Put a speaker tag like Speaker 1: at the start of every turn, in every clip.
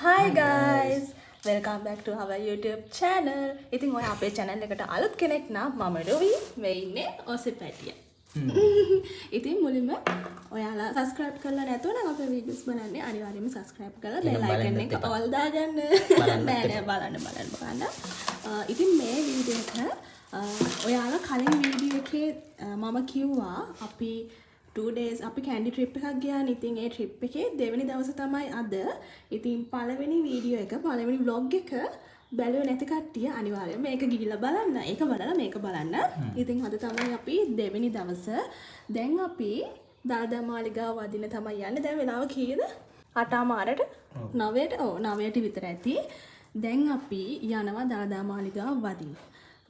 Speaker 1: Hi guys, welcome back to our YouTube channel. ඉතින් ඔය අපේ channel එකට අලුත් කෙනෙක් නම් මම රොවි මේ ඉන්නේ ඔසෙපැටිය. ඉතින් මුලින්ම ඔයාලා subscribe කරලා නැතුව නම් අපේ videos බලන්නේ අනිවාර්යයෙන්ම subscribe කරලා bell icon එක all දාගන්න. නෑ බලන්න. ඉතින් මේ වීඩියෝ එක ඔයාලා කලින් වීඩියෝ එකේ මම කිව්වා අපි 2 days අපි කැන්ඩි ට්‍රිප් එකක් ගියා. ඉතින් ඒ ට්‍රිප් එකේ දෙවෙනි දවසේ තමයි අද. ඉතින් පළවෙනි වීඩියෝ එක පළවෙනි vlog එක බැලුවේ නැති කට්ටිය අනිවාර්යයෙන් මේක ගිහිල්ලා බලන්න. ඒක බලලා මේක බලන්න. ඉතින් අද තමයි අපි දෙවෙනි දවස. දැන් අපි දළදා මාලිගාව වදින්න තමයි යන්නේ. දැන් වෙලාව කීයද? 8:00ට 9ට 9ට විතර ඇති. දැන් අපි යනවා දළදා මාලිගාව වදින්න.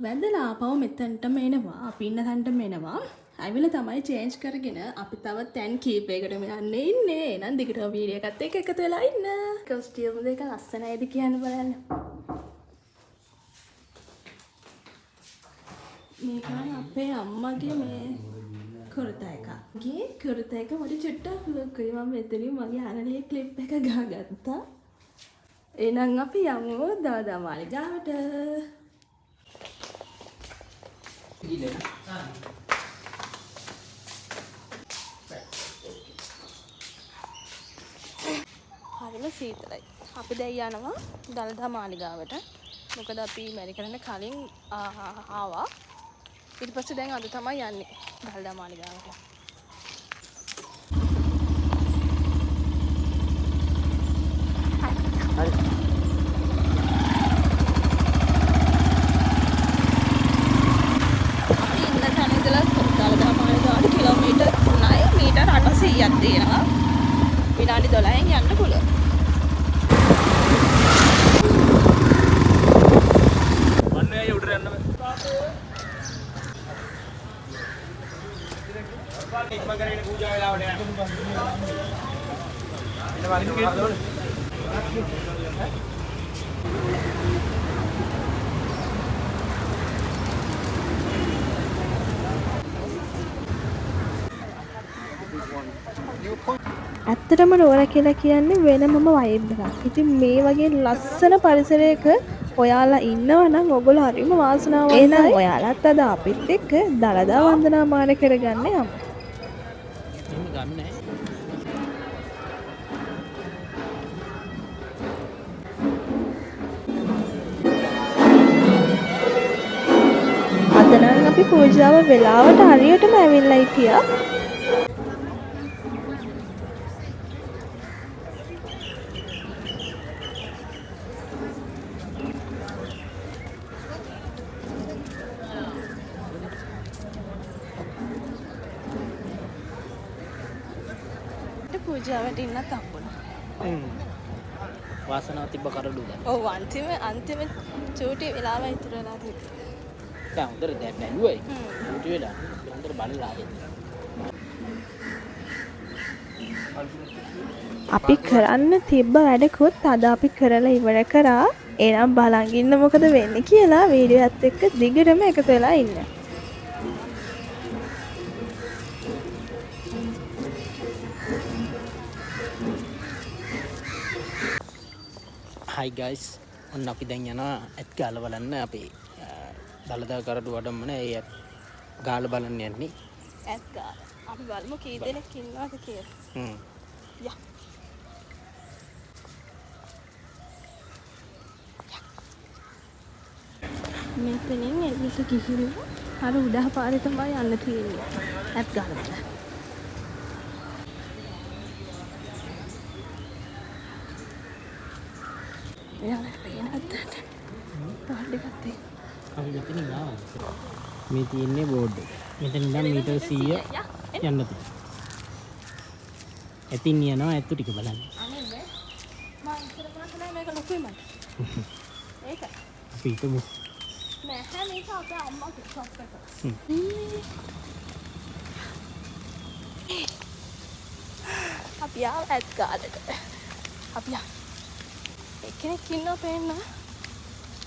Speaker 1: වැදලා ආපහු මෙතනටම එනවා. අපි ඉන්න තැනටම එනවා. ඇවිල්ලා තමයි චේන්ජ් කරගෙන අපි තව තැන් කීපයකටම යන්නේ ඉන්නේ. එහෙනම් දිගටම වීඩියෝ එකත් එක්ක එකතු වෙලා ඉන්න. කොස්ටියුම් දෙක ලස්සනයිද කියන්න බලන්න. මේක අපේ අම්මගේ මේ කුර්තා එක. ගේ කුර්තා එක මට චුට්ටක් ලොකුයි. මම මෙතනින් මගේ අනලියේ ක්ලිප් එක ගහගත්තා. එහෙනම් අපි යමු දළදා මාලිගාවට. හරිම සීතලයි. අපි දැන් යනවා දළදා මාලිගාවට. මොකද අපි මැරිකරන්න කලින් ආවා. ඊට පස්සේ දැන් අද තමයි යන්නේ දළදා මාලිගාවට. හරි. ඉන්න තැන ඉඳලා දළදා මාලිගාවට කිලෝමීටර් 3යි මීටර් 800ක් තියෙනවා. විනාඩි 12න් යන්න පුළුවන්.
Speaker 2: වන්නේ උඩට යන්න බෑ. ඉක්ම කරගෙන පූජා වෙලාවට යන්න. එන්න වලින් හදවල.
Speaker 1: ඇත්තටම රෝර කියලා කියන්නේ වෙනමම වයිබ් එකක්. ඉතින් මේ වගේ ලස්සන පරිසරයක ඔයාලා ඉන්නවා නම් ඔයගොල්ලෝ හරිම වාසනාවන්තයි. එහෙනම් ඔයාලත් අද අපිත් එක්ක දළදා වන්දනාමාන කරගන්න යමු. අද නම් අපි පූජාව වෙලාවට හරියටම ඇවිල්ලා හිටියා. පූජාවට ඉන්නත් හම්බුණා.
Speaker 2: වාසනාව තිබ්බ කරඩු දැන්.
Speaker 1: ඔව් අන්තිම චූටි වෙලාව ඉතුරු වෙලා තිබ්බා.
Speaker 2: දැන් හොඳට දැන් බැලුවයි. චූටි වෙලා. හොඳට බලලා
Speaker 1: අපි කරන්න තිබ්බ වැඩකුත් අද අපි කරලා ඉවර කරා. එහෙනම් බලන් ඉන්න මොකද වෙන්නේ කියලා වීඩියෝ එකත් එක්ක දිගටම එකතු වෙලා ඉන්න.
Speaker 2: Hi guys. ඔන්න අපි දැන් යනවා ඇත් ගාලා බලන්න අපේ දළදා කරඩු වඩම්මන ඒ ඇත් ගාලා බලන්න යන්නේ.
Speaker 1: ඇත් ගාලා. අපි බලමු කී දෙනෙක් ඉන්නවද කියලා. යා. මෙතනින් එළියට ගිහිල්ලා අර උඩහ පාරේ තමයි යන්න තියෙන්නේ. ඇත් ගාලා බලන්න. එයාලා පේනවද? බෝඩ් එකක් තියෙනවා.
Speaker 2: අපි මෙතනින් ආවා. මේ තියෙන්නේ බෝඩ් එක. මෙතන ඉඳන් මීටර් 100 යන්න තියෙනවා. ඇතින් යනවා ඇත්තු ටික බලන්න.
Speaker 1: අනේ මම ඉතල මාසලා මේක ලොකුයි මට. ඒක.
Speaker 2: අපි හිතමු.
Speaker 1: නෑ මේක අපේ අම්මාගේ ෂොප් එක. අපි ආව ඇත් ගාලට. අපි එක්කෙනෙක් ඉන්නවා පේන්න.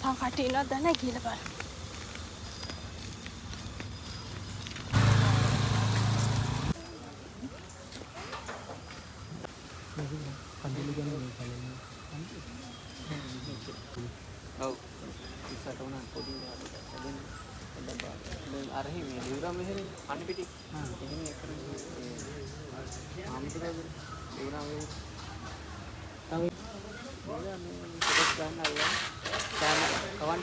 Speaker 1: තාම කට්ටිය ඉන්නවද දන්නේ නැහැ කියලා බලන්න.
Speaker 2: කඳුළු ගන්න මට උනා පොඩි කාලේ දැන් දැන් අරහි මේ දිවුරම් මෙහෙරේ අන්න පිටි එහෙම කරන්නේ ආම්තරද දිවුරම් මෙහෙරේ තමයි මොකද මේ පොඩක් ගන්න අල්ලන්න කවන්න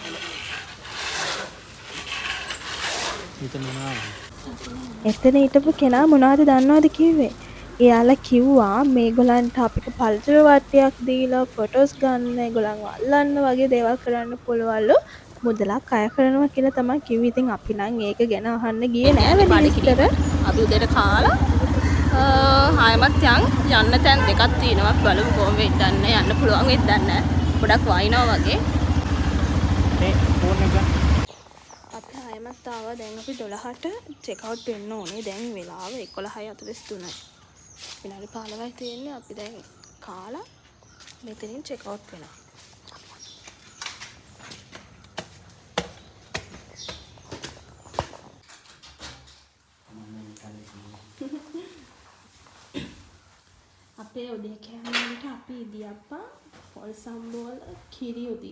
Speaker 2: හිත මොනවා
Speaker 1: එතන හිටපු කෙනා මොනවද දන්නවද කිව්වේ? එයාලා කිව්වා මේගොල්ලන්ට අපිට පළතුරු වට්ටියක් දීලා ෆොටෝස් ගන්න, ඒගොල්ලන්ව අල්ලන්න වගේ දේවල් කරන්න පුළුවන්ලු. මුදලක් අය කරනවා කියලා තමයි කිව්වේ. ඉතින් අපි නම් ඒක ගැන අහන්න ගියේ නෑ වැඩි විස්තර. අපි උදේට කාලා ආයමත් යන්න තැන් දෙකක් තියෙනවා. බලමු කොහොම වෙයිද යන්න පුළුවන් වෙයිද නැහැ. ගොඩක් වයින්නවා වගේ.
Speaker 2: ඒ ෆෝන් එක
Speaker 1: අපි ආයමත් ආවා. දැන් අපි 12ට චෙක් අවුට් වෙන්න ඕනේ. දැන් වෙලාව 11:43යි. විනාඩි 15යි තියෙන්නේ. අපි දැන් කාලා මෙතනින් චෙක් අවුට් වෙනවා. අපේ උදේ කෑමකට අපි ඉදියප්පා පොල් සම්බෝල කිරියුද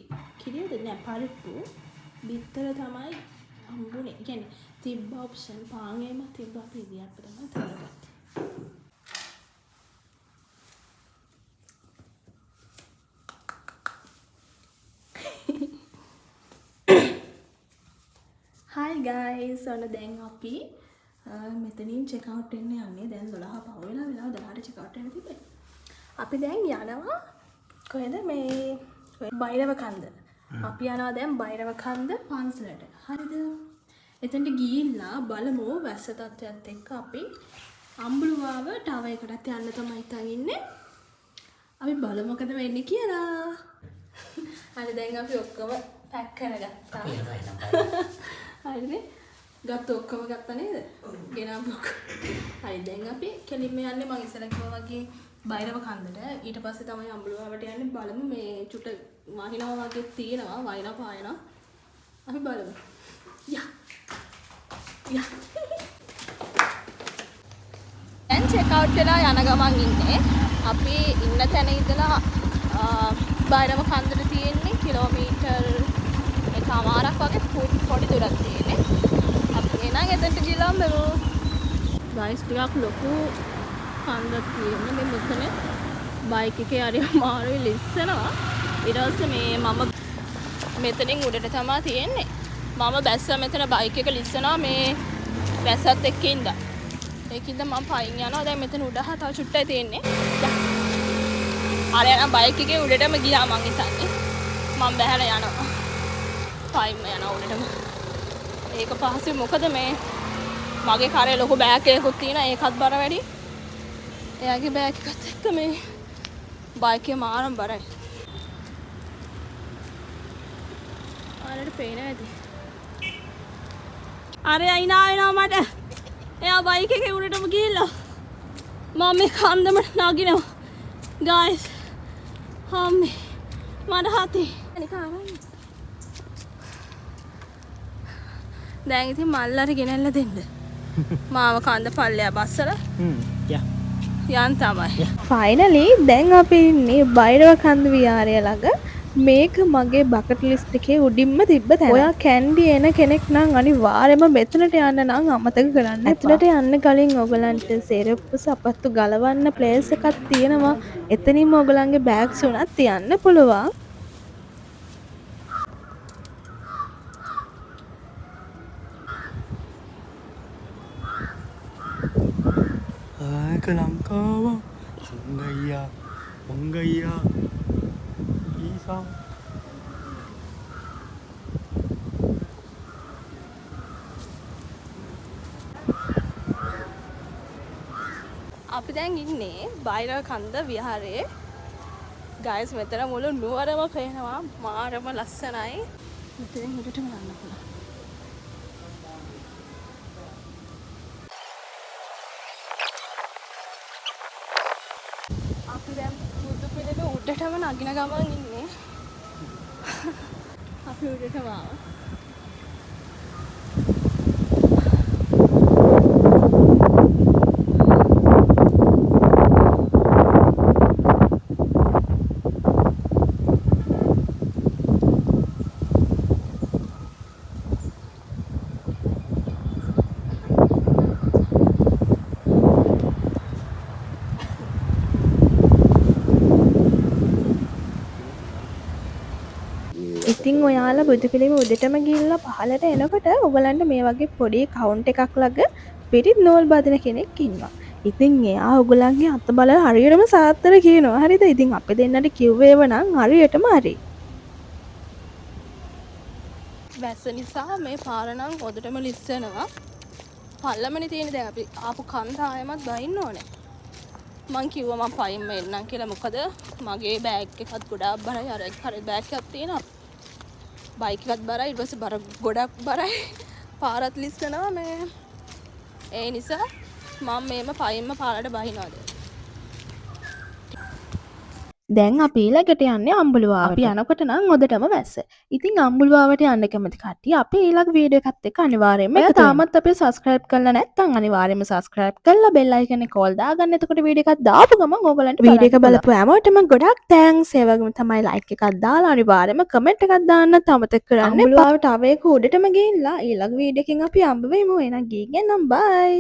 Speaker 1: නෑ පරිප්පු බිත්තර තමයි හම්බුනේ. කියන්නේ තිබ්බ ඔප්ෂන් පාංගේම තිබ්බ අපි ඉදියප්ප තමයි තෝරගත්තේ. Hi guys, ඔන්න දැන් අපි මෙතනින් චෙක් අවුට් වෙන්න යන්නේ. දැන් 12 පහ වෙලා වෙලාව 12ට චෙක් අවුට් වෙන්න තිබ්බේ. අපි දැන් යනවා කොහෙද මේ බයිරව කන්ද. අපි යනවා දැන් බයිරව කන්ද පන්සලට. හරිද? එතනට ගිහිල්ලා බලමු වැස්ස තත්ත්වයත් එක්ක අපි අම්බුලුවාව ටව එකටත් යන්න තමයි හිතන් ඉන්නේ. අපි බලමු මොකද වෙන්නේ කියලා. හරි දැන් අපි ඔක්කොම පැක් කරගත්තා. හරිද? ගත්ත ඔක්කොම ගත්තා නේද? ගෙනාවු ඔක්කොම. හරි දැන් අපි කෙලින්ම යන්නේ මම ඉස්සරහ කිව්වා වගේ බයිරව කන්දට. ඊට පස්සේ තමයි අම්බුලුවාවට යන්නේ. බලමු මේ චුට වහිනවා වගේ තියෙනවා. වයින්නවා පායනවා. අපි බලමු. යා. දැන් චෙක් අවුට් වෙලා යන ගමන් ඉන්නේ. අපි ඉන්න තැන ඉඳලා බයිරව කන්දට තියෙන්නේ කිලෝමීටර් එකමාරක් වගේ පොඩි දුරක් තියෙන්නේ. අපි එනං එතනට ගිහලා බලමු. ගයිස් ටිකක් ලොකු කන්දක් තියෙන්නේ. මේ මෙතන බයික් එකේ හරි අමාරුයි ලිස්සනවා. ඊට පස්සේ මේ මම මෙතනින් උඩට තමයි තියෙන්නේ. මම බැස්සා මෙතන බයික් එක ලිස්සනවා මේ වැස්සත් එක්ක ඉඳලා. ඒකින්ද මම පයින් යනවා. දැන් මෙතන උඩ තව චුට්ටයි තියෙන්නේ. අර යන බයික් එකේ උඩටම ගියා මං හිතන්නේ. මම බහැලා යනවා. පයින්ම යනවා උඩටම. ඒක පහසුයි මොකද මේ මගේ කරේ ලොකු බෑග් එකකුත් තියෙනවා. ඒකත් බර වැඩි. එයාගේ බෑග් එකත් එක්ක මේ බයික් එක මාරම බරයි. ආරට පේනවා ඇති. අර අයිනා වෙනවා මට. එයා බයික් එකේ උඩටම ගිහිල්ලා මම මේ කන්දමට නගිනවා. guys හම්මේ මට හතේ නිකන් අරන් දැන් ඉතින් මල්ලට ගෙනල්ලා දෙන්න. මාව කන්ද පල්ලෙයා බස්සලා යන් තමයි. ෆයිනලි දැන් අපි ඉන්නේ බයිරව කන්ද විහාරය ළඟ. මේක මගේ බකට් ලිස්ට් එකේ උඩින්ම තිබ්බ තැන. ඔයා කැන්ඩි එන කෙනෙක් නම් අනිවාර්යයෙන්ම මෙතනට යන්න නම් අමතක කරන්න එපා. ඇතුළට යන්න කලින් ඔයගලන්ට සෙරප්පු සපත්තු ගලවන්න ප්ලේස් එකක් තියෙනවා. එතනින්ම ඔයගලන්ගේ බෑග්ස් උනත් තියන්න පුළුවන්.
Speaker 2: ආයක ලංකාව හොංගයියා ඊසා අපි දැන් ඉන්නේ බයිරව කන්ද විහාරයේ. ගයිස් මෙතන මුළු නුවරම පේනවා. මාරම ලස්සනයි. මෙතෙන් උඩටම යන්න පුළුවන්. අපි දැන් බුදු පිළිම උඩටම නගින ගමන් ඉන්නේ. අපි උඩටම ආවා.
Speaker 1: ඉතින් ඔයාලා බුදු පිළිම උඩටම ගිහිල්ලා පහළට එනකොට ඔයගලන්ට මේ වගේ පොඩි කවුන්ට් එකක් ළඟ පිරිත් නූල් බදින කෙනෙක් ඉන්නවා. ඉතින් එයා ඔයගලන්ගේ අත බලලා හරියටම සාත්තර කියනවා. හරිද? ඉතින් අපි දෙන්නට කිව්වේව නම් හරියටම හරි. වැස්ස නිසා මේ පාර නම් හොදටම ලිස්සනවා. පල්ලමනේ තියෙන දැන් අපි ආපු කන්ද ආයෙමත් බහින්න ඕනේ. මං කිව්වා මං පයින්ම එන්නම් කියලා. මොකද මගේ බෑග් එකත් ගොඩාක් බරයි. අර හරි බෑග් එකක් තියෙනවා. බයික් එකත් බරයි. ඊට පස්සේ බර ගොඩක් බරයි. පාරත් ලිස්සනවා මේ. ඒ නිසා මම මේම පයින්ම පාරට බහිනවාද. දැන් අපි ඊළඟට යන්නේ අම්බුලුවාවට. අපි යනකොට නම් හොදටම වැස්ස. ඉතින් අම්බුලුවාවට යන්න කැමති කට්ටිය අපි ඊළඟ වීඩියෝ එකත් එක්ක අනිවාර්යයෙන්ම එකතු වෙන්න. තාමත් අපි subscribe කරලා නැත්නම් අනිවාර්යයෙන්ම subscribe කරලා bell icon එක all දාගන්න. එතකොට වීඩියෝ එකක් දාපු ගමන් ඕගලන්ට වීඩියෝ එක බලපු හැමෝටම ගොඩක් thanks. ඒ වගේම තමයි like එකක් දාලා අනිවාර්යයෙන්ම comment එකක් දාන්න අමතක කරන්න එපා. අම්බුලුවාවට අවේක උඩටම ගිහිල්ලා ඊළඟ වීඩියෝ එකකින් අපි අම්බ වෙමු. එහෙනම් ගිහින් එන්නම් bye.